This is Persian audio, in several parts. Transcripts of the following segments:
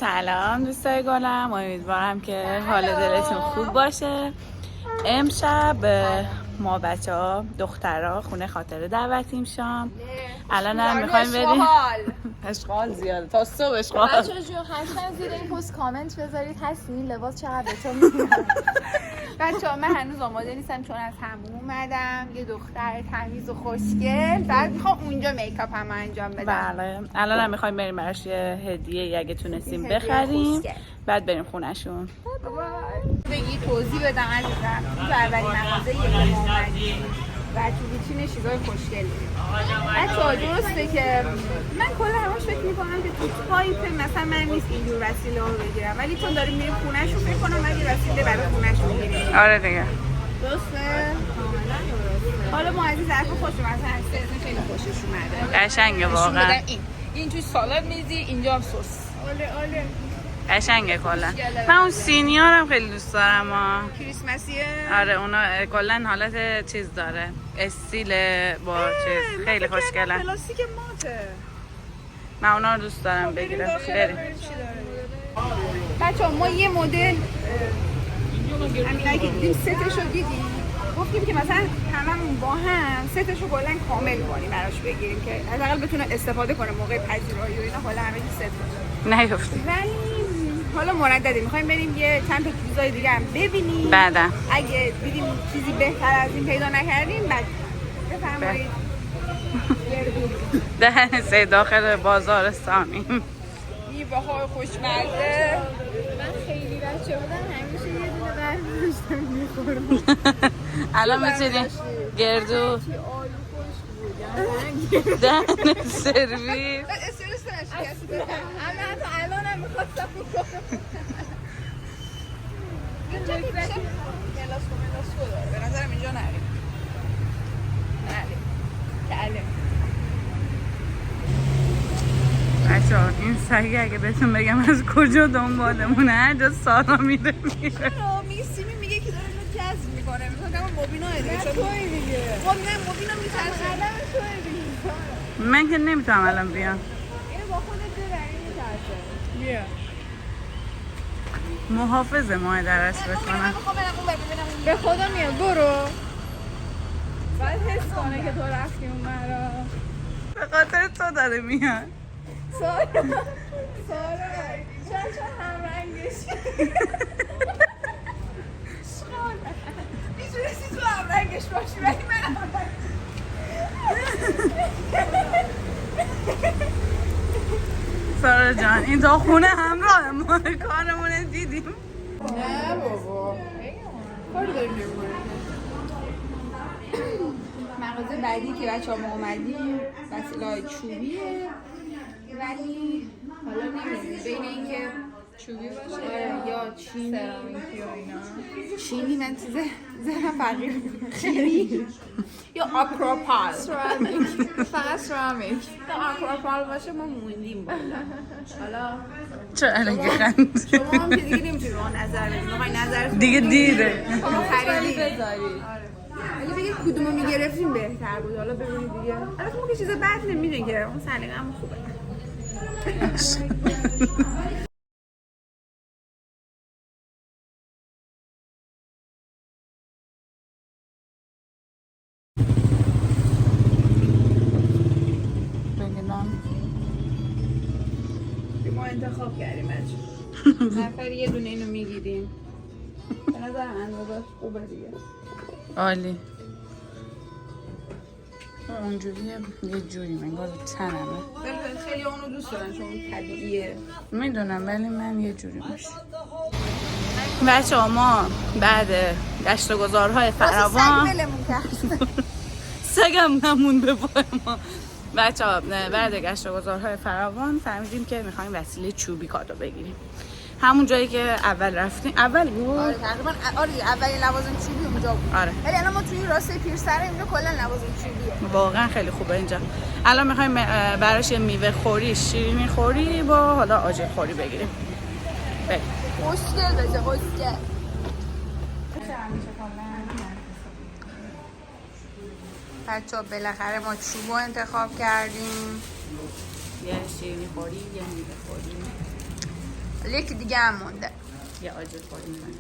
سلام دوستای گلم، امیدوارم که حال دلتون خوب باشه. امشب ما بچه ها دخترها خونه خاطره دعوتیم شام. الان هم میخوایم بریم اشغال زیاده تا صبح اشغال. بچه ها جون هشتن زیر این پست کامنت بذارید هستی این لباس چقدر به تو میاد. بچه ها من هنوز آماده نیستم چون از همون اومدم. یه دختر تمیز و خوشگل، بعد میخوام اونجا میکاپ هم انجام بدم. بله الان هم میخوایم بریم براش یه هدیه اگه تونستیم بخریم، بعد بریم خونهشون. بگی توضیح بدم عزیزم. تو اولین مغازه یه که ما اومدیم و تو ویترینش چیزای خوشگلی. بچه‌ها درسته که من کلا همش فکر می‌کنم که تو تایپ مثلا من نیست اینجور وسیله رو بگیرم، ولی چون داریم میریم خونه‌شون فکر کنم اگه وسیله برای خونه‌شون بگیریم. آره دیگه درسته؟ حالا معزی ظرف خوش مثلا هست خیلی خوشش اومده. قشنگه واقعا. این توی سالاد میزی، اینجا هم سس. آله. قشنگه کلا. من اون سینیارم خیلی دوست دارم. کریسمسیه؟ آره اونا کلا حالت چیز داره، استیل با چیز خیلی خوشگله. پلاستیک ماته. من اونا رو دوست دارم بگیرم. بریم. بچه‌ها ما یه مدل همینایی که دیدیم ستشو دیدیم، گفتیم که مثلا هممون با هم ستشو کلا کامل کنیم براش بگیریم که حداقل بتونه استفاده کنه موقع پذیرایی و اینا، حالا همه چی ست باشه. نیفتی. ولی حالا مرددیم میخوایم بریم یه چند تا چیزای دیگه هم ببینیم. بعدا اگه دیدیم چیزی بهتر از این پیدا نکردیم بعد بفرمایید. دهنسه داخل بازار سامیم. میوه‌های خوشمزه. من خیلی بچه بودم همیشه یه دونه برمی‌داشتم می‌خوردم. الان میتونی گردو آلو خشک بود. دهن سرویس. استرس نشی. همه حتی الان هم میخواستم بکنم. اینجا میشه ملاسکو داره. به نظرم اینجا نریم. کله. بچه‌ها این سگی اگه بهتون بگم از کجا دنبالمونه، هر جا سارا میره. میگه سیمی میگه که داره اینو جذب میکنه. میگم موبینا دیگه. توی دیگه. موبینا میترسه. من که نمیتونم الان بیام. اینو با خودت ببر، این میترسه. بیا. محافظ ماه درس بکنم. به خدا میاد برو. باید حس کنه که تو رفتی اون مرا. به خاطر تو داره میاد. سارا شاید هم رنگش میتونستی تو هم رنگش باشی ولی من هم سارا جان این تا خونه همراه ما کارمونه دیدیم. نه بابا کاری داریم نمی‌کنیم. مغازه بعدی که بچه ها ما اومدیم وسیله های چوبیه، ولی حالا نمیدونیم بین اینکه چوبی باشه یا چینی سرامیکی و اینا. چینی من چیزه ذهنم فقیر چینی یا آکروپال فقط سرامیک. تا آکروپال باشه ما موندیم بالا. حالا چه علنگه خند شما هم که دیگه نمیتونید با نظر بدید. بخوای نظرتون دیگه دیره. شما خریدید بذارید. ولی بگید کدومو میگرفتیم بهتر بود. حالا ببینید دیگه. البته ما که چیز بد نمیدونیم که اون سلیقه هم خوبه. ما انتخاب کردیم بچه. نفر یه دونه اینو میگیریم. به نظرم اندازه خوبه دیگه. عالی. اونجوریه یه جوری منگار تنمه. خیلی اونو دوست دارن چون طبیعیه. میدونم ولی من یه جوری باشه. بچه ها ما بعد گشت و گذارهای فراوان سگم نمون به پای ما. بچه ها بعد گشت و گذارهای فراوان فهمیدیم که میخوایم وسیله چوبی کادو بگیریم. همون جایی که اول رفتیم. اول بود؟ آره تقریبا اولین لوازم چوبی اونجا بود. آره. ولی الان ما توی راسته پیرسر اینجا کلا لوازم چوبیه. واقعا خیلی خوبه اینجا. الان میخوایم براش یه میوه خوری، شیرینی خوری با حالا آجیل خوری بگیریم. بریم. خوشگل بشه خوشگل. بچه‌ها بالاخره ما چوبو انتخاب کردیم. یه شیرینی خوری، یه میوه خوری. یکی دیگه هم مونده. یه آجر خوریم من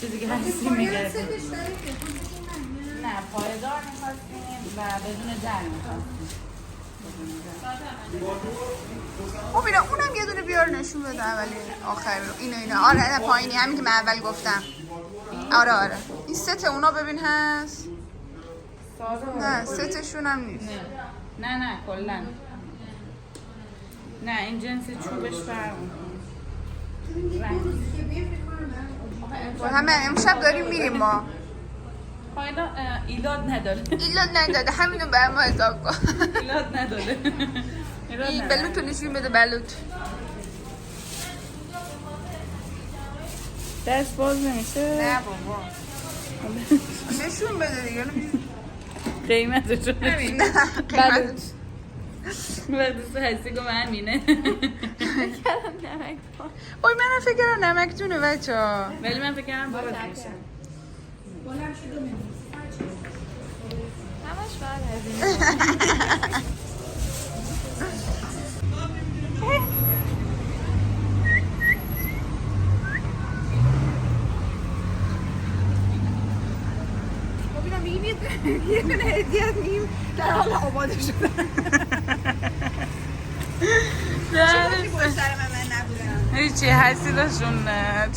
چیزی که هستی میگردیم. نه پایدار میخواستیم و بدون در میخواستیم. خب اینا اونم یه دونه بیار نشون بده اولی آخر رو. اینا آره نه پایینی همین که من اول گفتم. آره این ست اونا ببین هست. نه ستشون هم نیست. نه کلا نه این جنس چوبش فرق همه امشب داریم میریم ما. ایلاد نداره همینو به ما حساب کن. ایلاد نداره این بلوط رو نشون بده بلوط. دست باز نمیشه؟ نه بابا نشون بده دیگه. قیمتشو همین نه قیمت دوست هستی که همینه. اوی من فکر کردم نمک دونه بچه ها ولی من فکر کردم باز میشه. همش باید هزینه. یه دونه هدیه نیم در حال آماده شدن. هیچی حسیدشون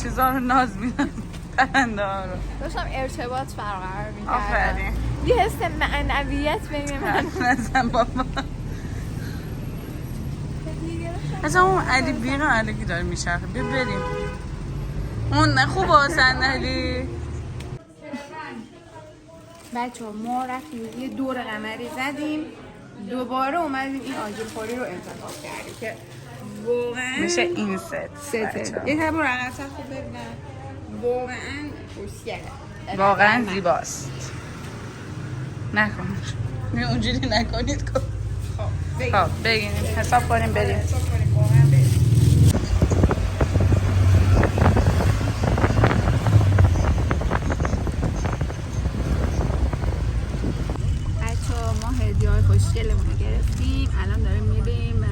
چیزا رو ناز میدن پرنده ها رو. داشتم ارتباط برقرار میکردم. آفرین یه حس معنویت بین من نزن بابا. اصلا اون علی بیرون علی داره میشرخه. بیا بریم اون خوبه صندلی. بچه ها ما رفتیم یه دور قمری زدیم دوباره اومدیم این آجرخوری رو انتخاب کردیم که واقعا میشه این سته. یه تبا رقص خوب ببینن واقعا خوشگله واقعا زیباست. نکن اونجوری نکنید. خب بگیریم حساب کنیم بریم. خوشگلمون رو گرفتیم. الان داریم میریم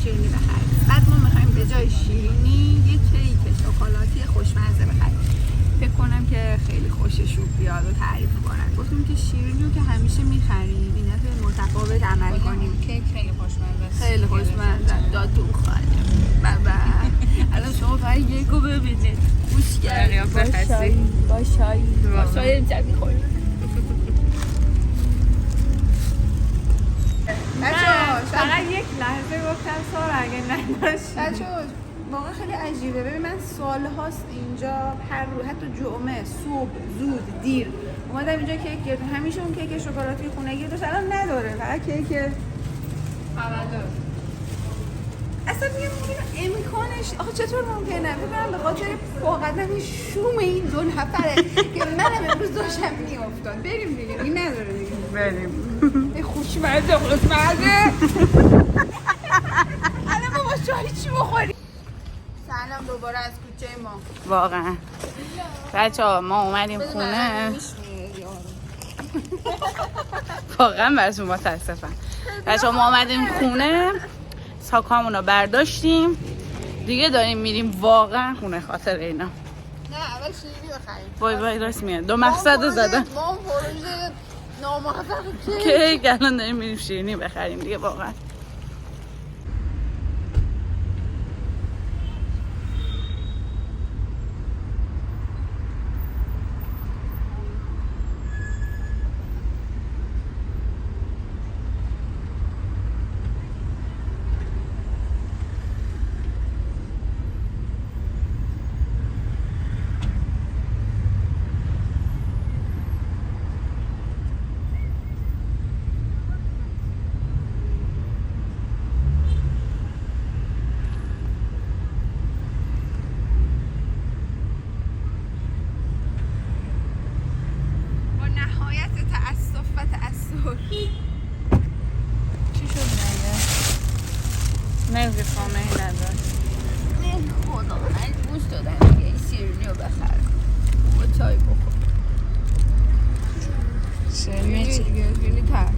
شیرینی بخریم. بعد ما میخوایم به جای شیرینی یه کیک شکلاتی خوشمزه بخریم. فکر کنم که خیلی خوششون بیاد و تعریف کنن. گفتیم که شیرینی رو که همیشه میخریم این دفعه متفاوت عمل کنیم. کیک خیلی خوشمزه. خیلی خوشمزه. دادون خواهیم. بابا الان شما فقط یکو ببینید. خوشگل با شایی امشب میخوریم. فقط یک لحظه گفتم سارا اگه نداشتی. بچه واقعا خیلی عجیبه. ببین من سال هاست اینجا هر روز حتی جمعه صبح زود دیر اومدم اینجا کیک گرفتم. همیشه اون کیک شکلاتی خونگی داشت الان نداره فقط کیک خبردار. اصلا میگم امکانش آخه چطور ممکنه؟ ببینم به خاطر واقعا شوم این دو نفره که منم امروز داشتم میافتاد. بریم دیگه این نداره دیگه. بریم. خوشمزه الان ما با چای چی بخوریم؟ سلام دوباره از کوچه ما. واقعا بچه ها ما اومدیم خونه. واقعا براتون متاسفم. بچه ها ما اومدیم خونه ساکامون رو برداشتیم دیگه داریم میریم واقعا خونه خاطر اینا. نه اول شیرینی بخریم. وای راست میگه دو مقصد رو زدن. ما پروژه ناموفق کیک الان داریم میریم شیرینی بخریم دیگه واقعا. چی شد نگه؟ نگه خامه ندار. خدا من گوش دادم دیگه این شیرینی رو بخرم با چای بخور. شیرینی چی؟ شیرینی تر.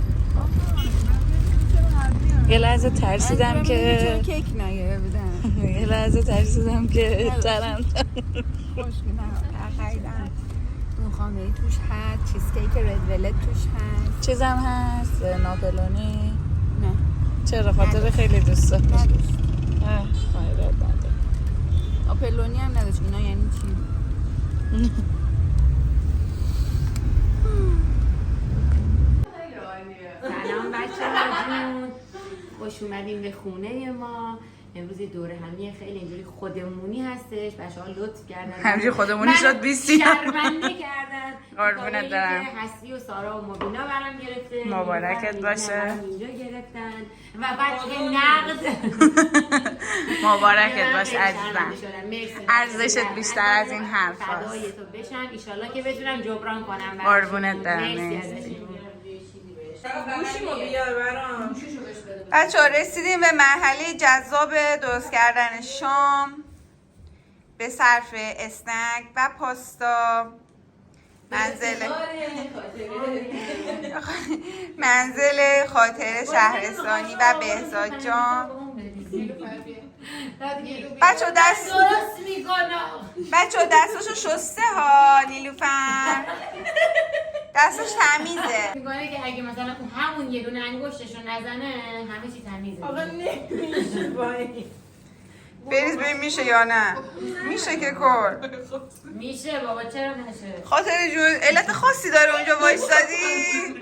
یه لحظه ترسیدم که کیک نگه بودم. یه یه لحظه ترسیدم که ترم خوشگونه خریدم دونخانه توش هست، چیزکیک رد ولت توش هست. چیزم هست ناپلونی. نه چرا؟ خاطر خیلی دوست داشت. نداشت. خیرت نداره. ناپلونی هم نداشت. اینا یعنی چی؟ سلام بچه‌ها جون، خوش اومدیم به خونه ما. امروز دوره همی خیلی اینجوری خودمونی هستش. بچه‌ها لطف کردن همینجوری خودمونی شد 20 شرمنده کردن. قربونت برم. حسی و سارا و مبینا برام گرفته. مبارکت باشه. اینجا گرفتن و بعد نقد مبارکت باشه عزیزم. مرسی. ارزشت بیشتر از این حرف هست. فدای تو بشم ان شاءالله که بتونم جبران کنم. قربونت برم. مرسی مرسی. ازتون. بچه ها رسیدیم به مرحله جذاب درست کردن شام به صرف اسنک و پاستا. منزل خاطر شهرستانی و بهزاد جان. بچه دستاشو شسته ها نیلوفر، دستش تمیزه. میگه که اگه مثلا اون همون یه دونه انگشتشو نزنه همه چی تمیزه. آقا نمیشه بایی. بریز ببین میشه یا نه. میشه که کن. میشه بابا، چرا نشه؟ خاطر جون علت خاصی داره اونجا وایستادی؟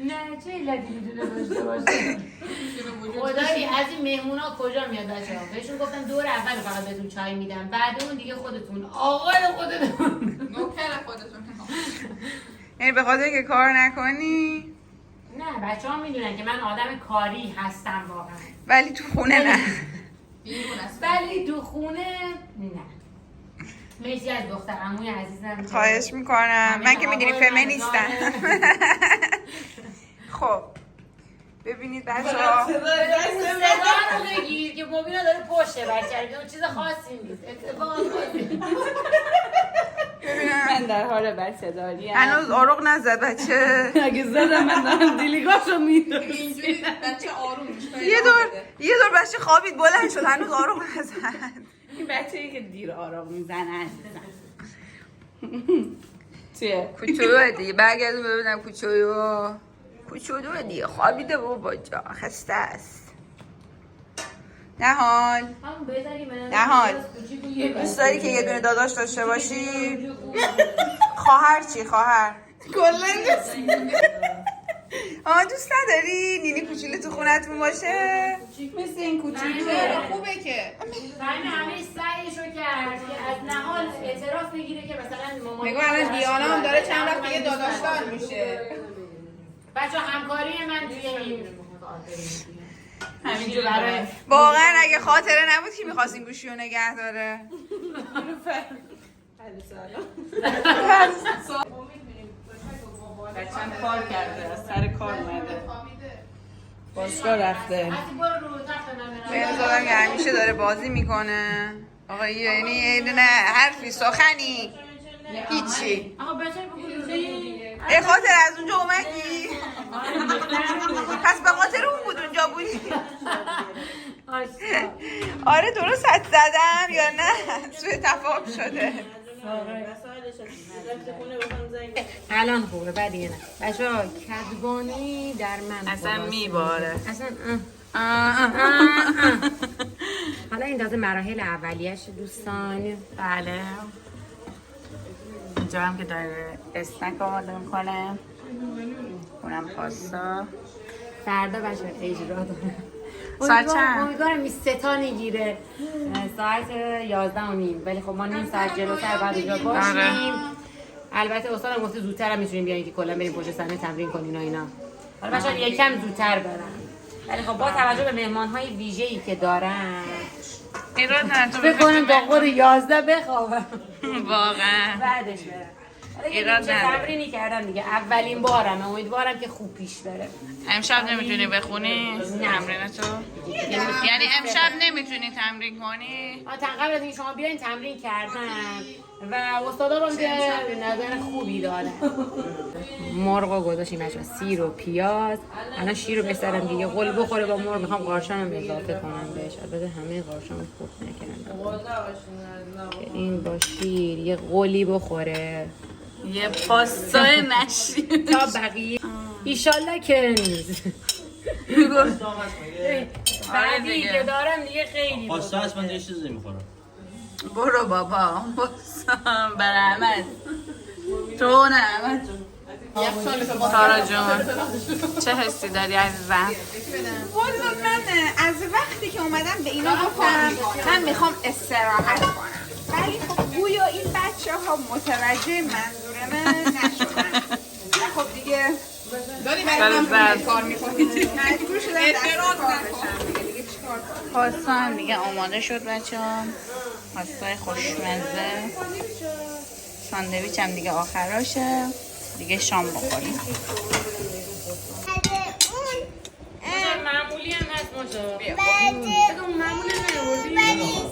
نه چه علتی میتونه داشته باشه؟ خدایی از این مهمونا کجا میاد بچه‌ها؟ بهشون گفتم دور اول فقط بهتون چای میدم، بعد اون دیگه خودتون آقای خودتون نوکر خودتون. یعنی به خاطر که کار نکنی؟ نه بچه‌ها میدونن که من آدم کاری هستم واقعا، ولی تو خونه نه. ولی تو خونه نه. مرسی از دختر عموی عزیزم. خواهش میکنم. من که میدونی فمینیستم. خب ببینید بچه‌ها، صدا رو بگیر که مبینا داره پشته بچه، اون چیز خاصی نیست، اتفاق خاصی. ببینم من در حال بچه داری هنوز آروغ نزد بچه. اگه زدم من دارم دیلیگاشو میدونم. اینجوری بچه آروم میشه. یه دور بچه خوابید بلند شد، هنوز آروغ نزد. این بچه‌ای که دیر آرام میزنن چیه؟ کوچولوه دیگه، برگردون ببینم کوچولوه دیگه، خوابیده بابا جا، خسته است. نهال دوست داری که یه دونه داداش داشته باشی؟ خواهر چی؟ خواهر کلن دوست نداری نینی کوچولو تو خونتون باشه؟ مثل این کوچیکه خوبه که من همه سعیشو کرد که از نهال اعتراف بگیره که مثلا مامان نگاه الان دیانا هم داره چند وقت دیگه داداشدار میشه. بچه همکاری من توی این همینجور برای واقعا اگه خاطره نبود کی میخواست این گوشی رو نگه داره؟ بچه‌م کار کرده، از سر کار اومده، باشگاه رفته. از برو رو تخت من بهزادم که همیشه داره بازی میکنه. آقا یعنی یه دونه حرفی سخنی هیچی. آقا بچه بگو ای خاطر از اونجا اومدی؟ پس به خاطر اون بود اونجا بودی؟ آره درست حد زدم یا نه؟ سوء تفاهم شده. الان خوبه بدیه نه بچه ها. کدبانی در من اصلا میباره. اصلا حالا این تازه مراحل اولیش دوستان. بله اینجا هم که داره اسنک آماده میکنه، اونم پاستا. فردا بچه اجرا داره. ساعت چند؟ امیدوارم 3 تا نگیره. ساعت 11:30 ولی خب ما نیم ساعت جلوتر بعد اونجا باشیم. البته استادم گفته زودتر هم میتونیم بیاین که کلا بریم پشت صحنه تمرین کنین و اینا. حالا بچه‌ها یکم زودتر برن. ولی خب با توجه به مهمان‌های ویژه‌ای که دارن ایراد نداره تو فکر کنم تا خود 11 بخوابم. واقعا بعدش برم. ایراد نداره. تمرینی کردم دیگه، اولین بارم، امیدوارم که خوب پیش بره. امشب نمیتونی بخونی تمرینتو؟ یعنی امشب نمیتونی تمرین کنی؟ قبل از اینکه شما بیاین تمرین کردن و استادا هم که نظر خوبی دارن. مرغو گذاشتیم بچه‌ها، سیر و پیاز. الان شیر رو بذارم دیگه یه قل بخوره با مرغ، میخوام قارچام اضافه کنم بهش. البته همه قارچام خوب نکردم. این با شیر یه قلی بخوره. یه پاستای نشید تا بقیه ایشالله که نیست. بعدی که دارم دیگه خیلی پاستا هست، من دیگه چیزی نمیخورم. برو بابا برحمت تو نه سارا جون چه حسی داری عزیزم؟ والا من از وقتی که اومدم به اینا گفتم من میخوام استراحت کنم، ولی خب گویا این بچه ها متوجه منظور من نشدن. خب دیگه داری برای من کار میکنید، مجبور شدم اعتراض نکنم دیگه چیکار کنم. پاستا هم دیگه آماده شد بچه ها، پاستای خوشمزه. ساندویچ هم دیگه آخراشه، دیگه شام بخوریم. معمولی هم هست ماشا. ولی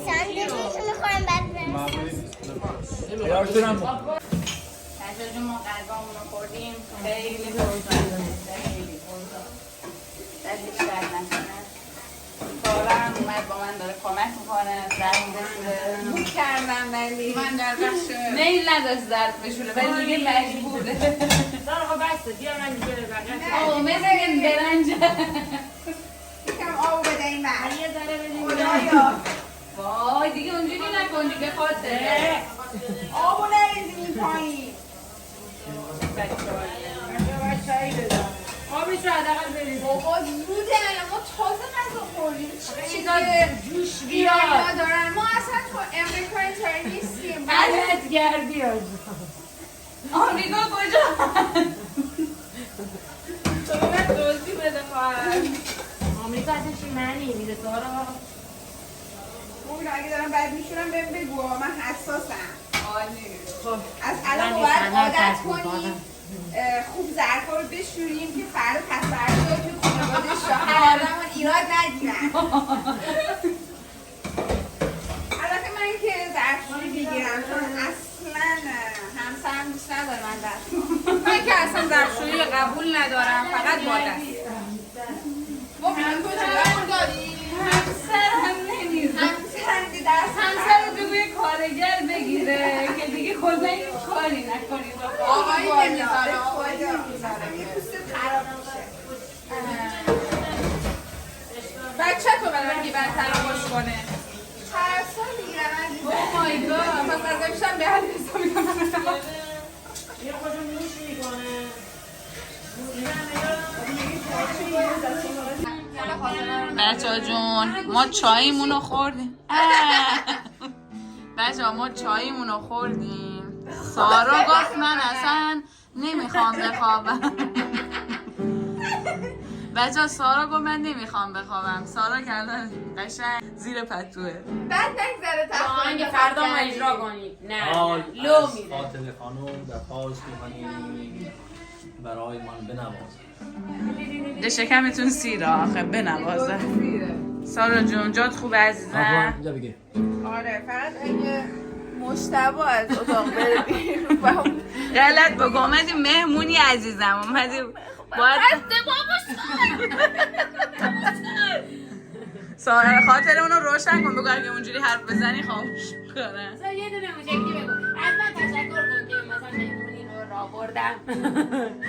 ساندویچ میخورم بعد برم. بچه جون ما غذامون رو خوردیم، خیلی خوشمزه، خیلی دستش درد نکنه. سارا هم اومد با من داره کمک میکنه، زرد بشوره کردم ولی من در بخش میل نداشت زرد بشوره ولی دیگه مجبوره. سارا خب بسته بیا من دیگه بقیه آه مثل این برنجه. یکم آب بده این بر یه ذره بدیم خدایا وای دیگه اونجوری نکن دیگه خاطره. آبو نریزیم این پایین. آبش رو حداقل بریم. بابا زوده الان ما تازه غذا خوردیم. چیزا جوش بیاد. ندارن ما اصلا تو امریکا اینطوری نیستیم. غلط گردی آمریکا کجا؟ تو من دوزی بده خواهر. آمریکا اصلا چی معنی میده سارا؟ اون اگه دارم بد میشورم بهم بگو، من حساسم. خب از الان باید عادت کنیم خوب ظرفا رو بشوریم که فردا پس فردا تو خانواده شوهرمون ایراد نگیرن. البته من که ظرفشویی بگیرم چون اصلا همسرم دوست نداره من دست. من که اصلا ظرفشویی قبول ندارم، فقط با دست. مبینم تو چیکار داری؟ همسرم نمیزه. همسرم که دست همسر رو بگو یه کارگر بگیره که دیگه کلا هیچ کاری نکنید. آقایی نمیذاره، آقایی نمیذاره. یه پوستت خراب میشه. بچه تو برای که برای تراش کنه. هر سال میگیرم از این اوه مای گاد. پس از امشب به حل حسابی کنم. یه خودشو موش میکنه. بچه ها جون ما چاییمون رو خوردیم. بچه ها ما چاییمون رو خوردیم. سارا گفت من اصلا نمیخوام بخوابم. بچه ها سارا گفت من نمیخوام بخوابم. سارا که الان قشنگ زیر پتوه. بعد نگذره آهنگ فردا ما اجرا کنید. نه لو میره. خاطر خانم درخواست می‌کنیم برای من بنواز. ده شکمتون سیره آخه بنوازه. سارا جون جات خوبه عزیزم؟ اینجا بگیر. آره فقط اگه مشتبه از اتاق بره بیرون غلط بگو اومدی مهمونی عزیزم اومدی باید سارا خاطر اونو روشن کن بگو اگه اونجوری حرف بزنی خاموش کنه. سارا یه دونه موشکی بگو. از من تشکر کن که مثلا مهمونی رو را بردم.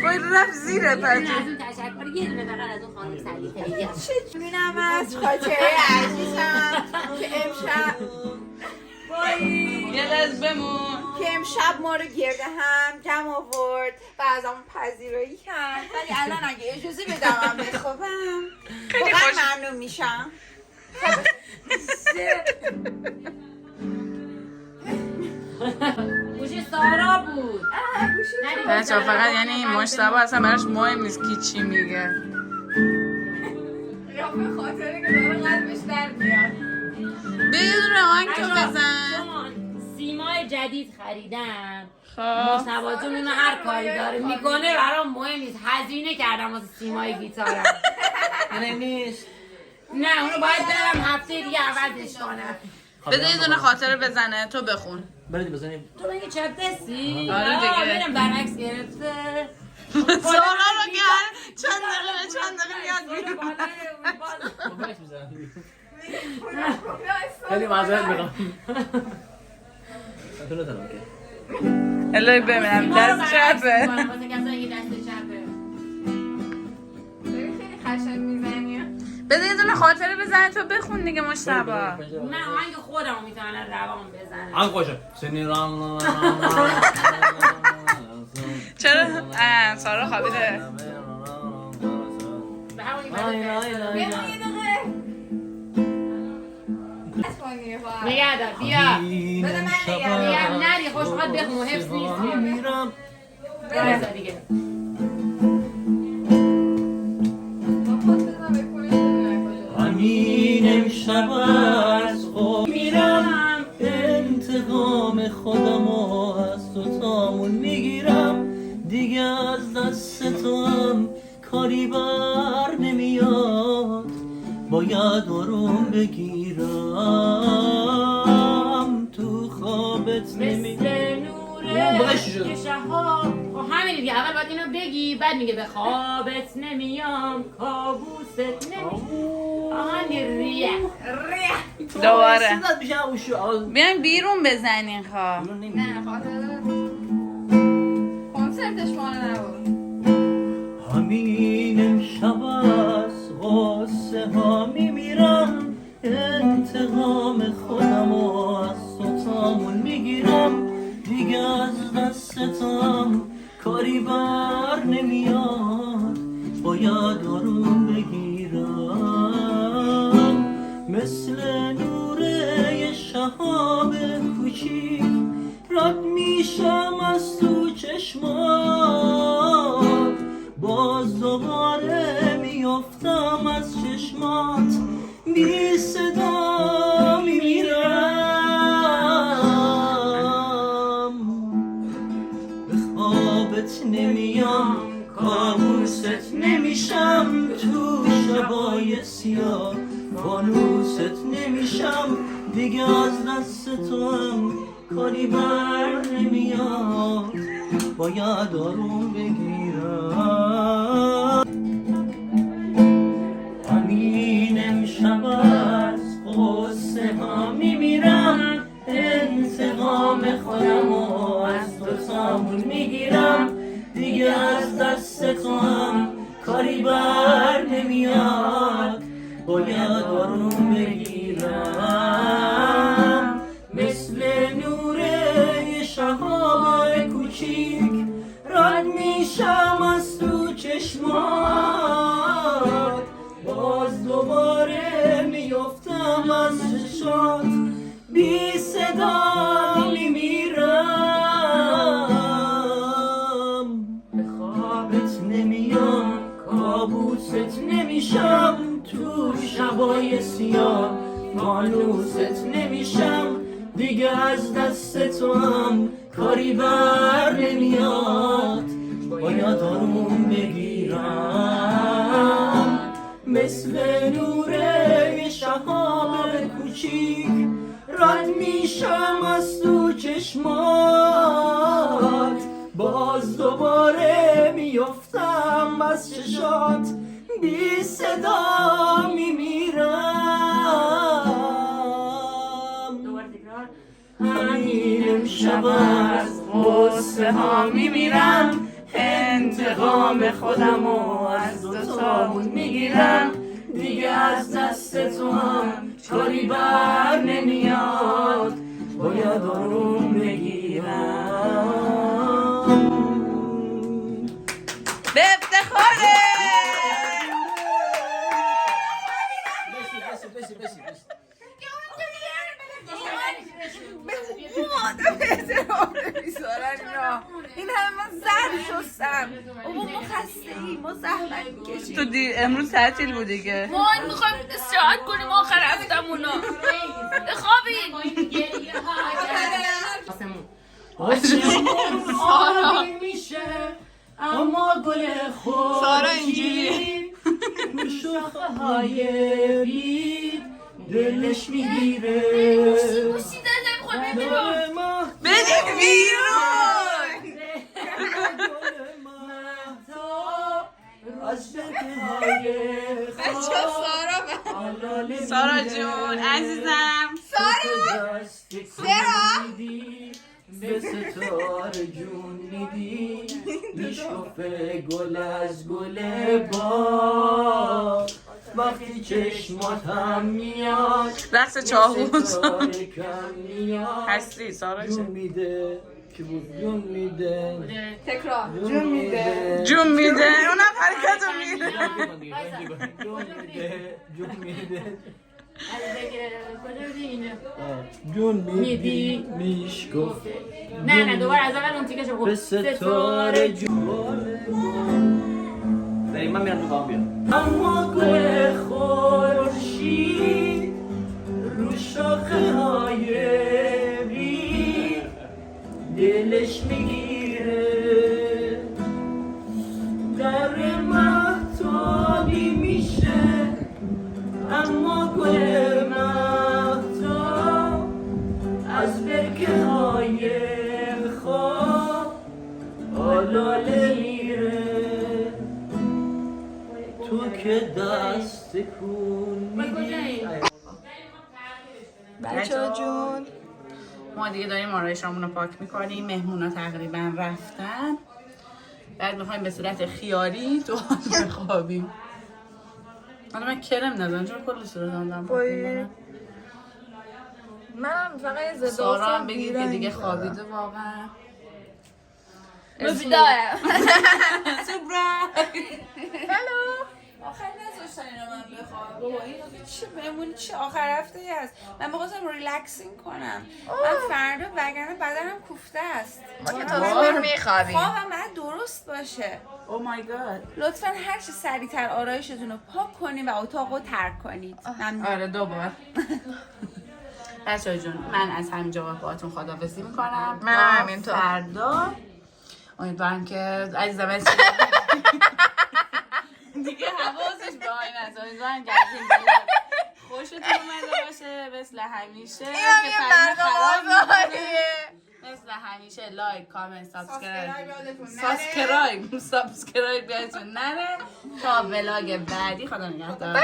باید رفت زیر از پتو. اون تشکر یه دونه فقط از اون خانم سلیقه‌ای. میدونم از خاطره عزیزم که امشب یه لحظه بمون. که امشب ما رو گرده هم جمع آورد و از همون پذیرایی کرد، ولی الان اگه اجازه بدم بخوابم خیلی واقعا خوش. ممنون میشم. گوش سارا بود. بچه فقط یعنی این مشتبه اصلا براش مهم نیست کی چی میگه. قیافه خاطره که داره قلبش در میاد. به یه دونه آهنگ تو بزن. سیمای جدید خریدم. خب مصطفی جون هر کاری داره میکنه برام مهم نیست. هزینه کردم واسه سیمای گیتارم. اینه نیست. نه اونو باید برم هفته دیگه عوضش کنم. بده یه دونه خاطره بزنه تو بخون. برید بزنیم. تو مگه چپ دستی؟ آره دیگه. برم برعکس گرفته. سارا رو گرد چند دقیقه میاد بیرون. باش بزن. خیلی معذرت میخوام. تو ندارم که. الهی ببینم دست چپه. واسه کسایی که دست چپه. خیلی خشن میزنی. بده یه دونه خاطره بزنه تو بخون دیگه مشتبه. من آهنگ خودمو میتونم روان بزنم. آن خوشه. سنی رام. چرا؟ سارا خوابیده. به همونی بده. نگه دار بیا. بده من نگه بیا نری خوش بخواد بخون حفظ نیست. بیا دیگه. همین امشب از خواب میرم انتقام خودم و از تو تامون میگیرم دیگه از دست تو هم کاری بر نمیاد باید آروم بگیرم تو خوابت مثل نوره که شهاب. خب همین دیگه اول باید اینو بگی بعد میگه به خوابت نمیام کابوست نمیام. آهنگ ریه دوباره صدات میشه اوشو بیاین بیرون بزنین خواه. نه خاطر کنسرتش مال نبود. همین امشب از غصه ها میمیرم انتقام خودم و از تو تامون میگیرم دیگه از دست تو هم کاری بر نمیاد باید آروم بگیرم مثل نوره شهاب کوچیک رد میشم از تو چشمات باز دوباره میافتم از چشمات بی صدا میمیرم به خوابت نمیام کابوست نمیشم تو شبای سیاه فانوست نمیشم دیگه از دست تو هم کاری بر نمیاد باید آروم بگیرم همین امشب از غصه ها میمیرم انتقام خودم و از تو تامون میگیرم دیگه از دست تو هم کاری بر نمیاد باید آروم بگیرم مثل نوره شهاب کوچیک رد میشم از تو چشمات باز دوباره میافتم از چشات بی صدا میمیرم به خوابت نمیام کابوست نمیشم تو شبای سیاه فانوست نمیشم دیگه از دست تو هم کاری بر نمیاد باید آروم بگیرم مثل نوره شهاب کوچیک رد میشم از تو چشمات باز دوباره میافتم از چشات بی صدا میمیرم همین امشب از غصه ها میمیرم انتقام خودم و از دو تامون میگیرم دیگه از دست تو هم کاری بر نمیاد باید آروم بگیرم به افتخاره این همه من زرد شستم بابا ما خسته‌ایم ما زحمت می‌کشیم تو امروز تعطیل بود دیگه ما میخوایم استراحت کنیم آخر هفتمونو بخوابیم. آسمون آسمون آبی میشه اما گل سارا اینجوریه. خورشید رو شاخه های بید دلش میگیره بدیم بیرون. از برکه های سارا جون عزیزم. به ستاره جون میدی میشکفه گل از گل باغ وقتی چشمات هم میاد رقص چاهون ستاره کم میاد هستی سارا جون جون. میده که بود جون میده تکرار جون میده جون میده اونم حرکت رو میده. جون میده کجا بودی اینجا؟ جون میدی میشکفه نه دوباره از اول اون تیکش رو به ستاره جون من میرم تو کام بیام اما گل خورشید رو شاخه های بید دلش میگیره در مهتابی میشه اما گل مهتاب از برکه های خواب آلاله میره تو که دست کن میدی بچه جون ما دیگه داریم آرایشامون رو پاک میکنیم. مهمونا تقریبا رفتن. بعد میخوایم به صورت خیاری تو حال بخوابیم. حالا من کرم ندارم چون کل صورتم دارم پاک میکنم. منم فقط زده سارا هم بگید که دیگه خوابیده واقعا. ببیدایم هلو. آخر نذاشتن اینا من بخوام. بابا این چی بمونی چی آخر هفته ای است. من می‌خواستم ریلکسینگ کنم. من فردا وگرنه بدنم کوفته است. ما که تا ظهر میخوابیم. خوابم باید درست باشه. او مای گاد. لطفاً هر چه سریعتر آرایشتون رو پاک کنید و اتاق رو ترک کنید. آره دوبار. بچه‌ها جون من از همینجا باهاتون خداحافظی می‌کنم. من همینطور. فردا امیدوارم که عزیزم دیگه حواسش به آینه است. امیدوارم که خوشتون اومده باشه مثل همیشه. مثل همیشه لایک، کامنت، سابسکرایب یادتون نره تا ولاگ بعدی. خدا نگهدار.